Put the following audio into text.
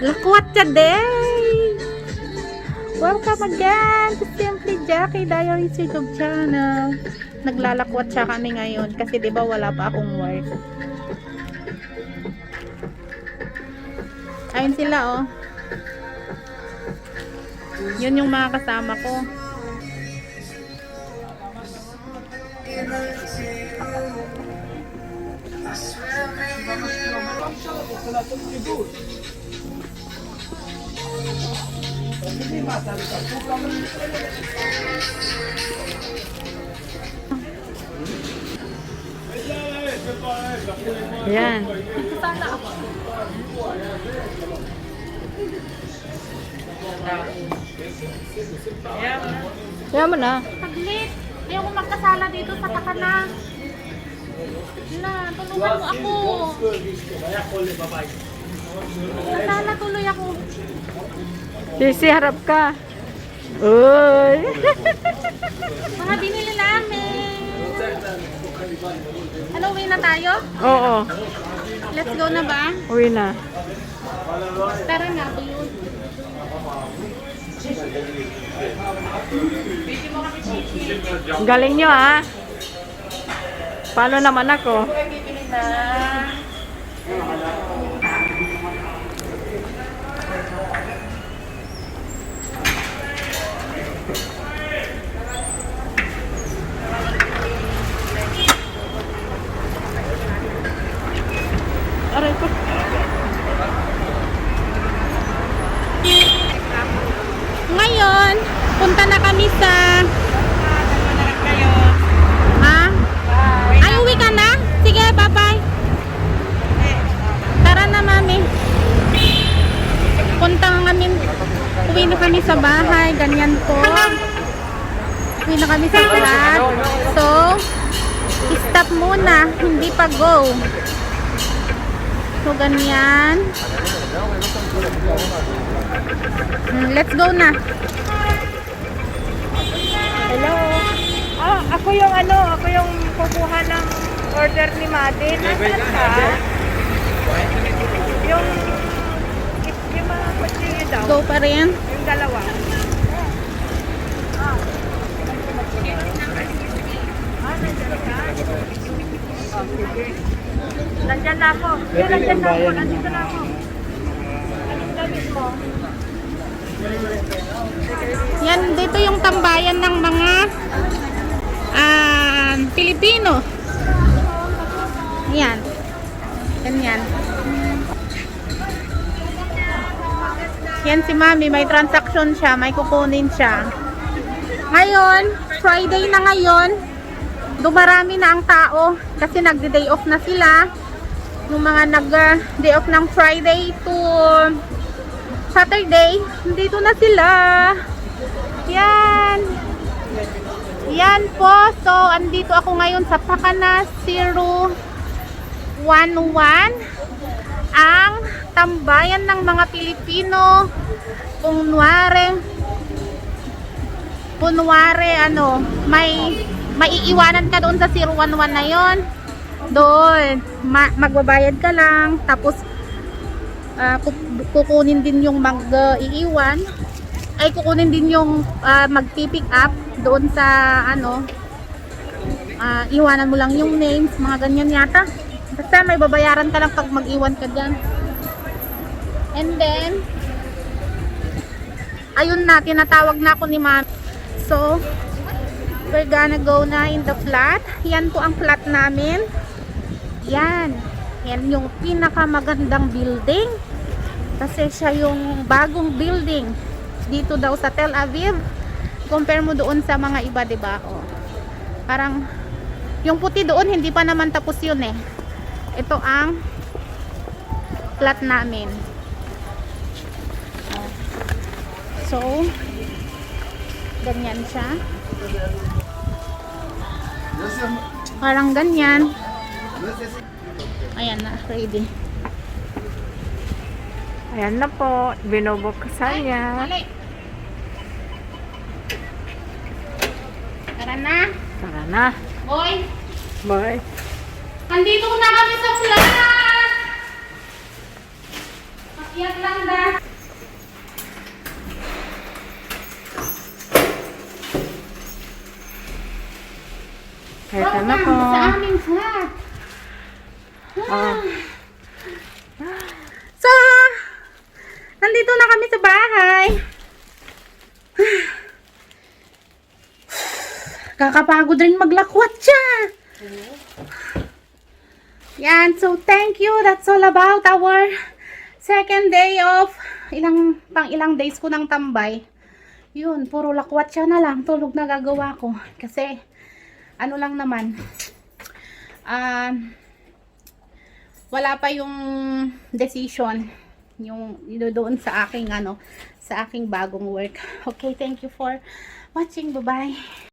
Lakwatsa day! Welcome again to Simply Jackie Diaries YouTube channel. Naglalakwatsa kami ngayon kasi 'di ba wala pa akong work. Ayun sila oh. Yun yung mga kasama ko. Yan. Kaya mo na. Saglit. Ayoko magkasala dito sa takana. Na, tulungan mo ako. Kasala tuloy ako. Sisi, harap ka. Uy. Mga binili namin. Ano, uwi na tayo? Oo. Let's go na ba? Uwi na. Tara na, Buyod. Galing nyo ha. Paano naman ako? Aray ko. Ngayon, punta na kami sa... Ha? Ay, uwi ka na? Sige, bye-bye. Tara na, mami. Punta na kami. Uwi na kami sa bahay. Ganyan po. Uwi na kami sa flat. So, stop muna. Hindi pa go. So, ganyan. Let's go na. Hello. Ako yung ako yung kukuha ng order ni Madin. Nasaan ka? Yung mga kutsilyo daw. Go pa rin. Yung dalawa. Nandyan na ako. Nandyan na ako. Nandito na ako. Anong damit mo? Yan, dito yung tambayan ng mga Pilipino. Yan. Ganyan. Yan si Mami, may transaction siya, may kukunin siya. Ngayon, Friday na ngayon, dumarami na ang tao kasi nagde-day off na sila. Yung mga nag-day off ng Friday to Saturday, dito na sila. Yan. Yan po. So, andito ako ngayon sa Pakana 011. Ang tambayan ng mga Pilipino. Kunwari, maiiwanan ka doon sa 011 na yon. Doon, magbabayad ka lang. Tapos, kukunin din yung mag-iiwan. Ay, kukunin din yung mag-pick up doon sa iwanan mo lang yung names, mga ganyan yata. Basta may babayaran ka lang pag mag-iwan ka dyan. And then, ayun na, tinatawag na ako ni Mami. So, we're gonna go na in the flat. Yan po ang flat namin. Yan. Yan yung pinakamagandang building. Kasi siya yung bagong building dito daw sa Tel Aviv. Compare mo doon sa mga iba, diba? Oh. Parang yung puti doon hindi pa naman tapos yun eh. Ito ang flat namin. Oh. So, ganyan siya. Parang ganyan. Ayan na, ready. Ayan na po. Binubuksan niya. Dali. Tara na. Tara na. Boy, Bye. andito na kami sa flat. Iyak lang da. Eto na po. Sa aming flat. Oh. So, nandito na kami sa bahay. Kakapagod rin maglakwat siya. Yan, so thank you. That's all about our second day of ilang days ko ng tambay. Yun, puro lakwat siya na lang. Tulog na gagawa ko. Kasi, ano lang naman, wala pa yung decision yung doon sa aking sa aking bagong work. Okay, thank you for watching. Bye-bye.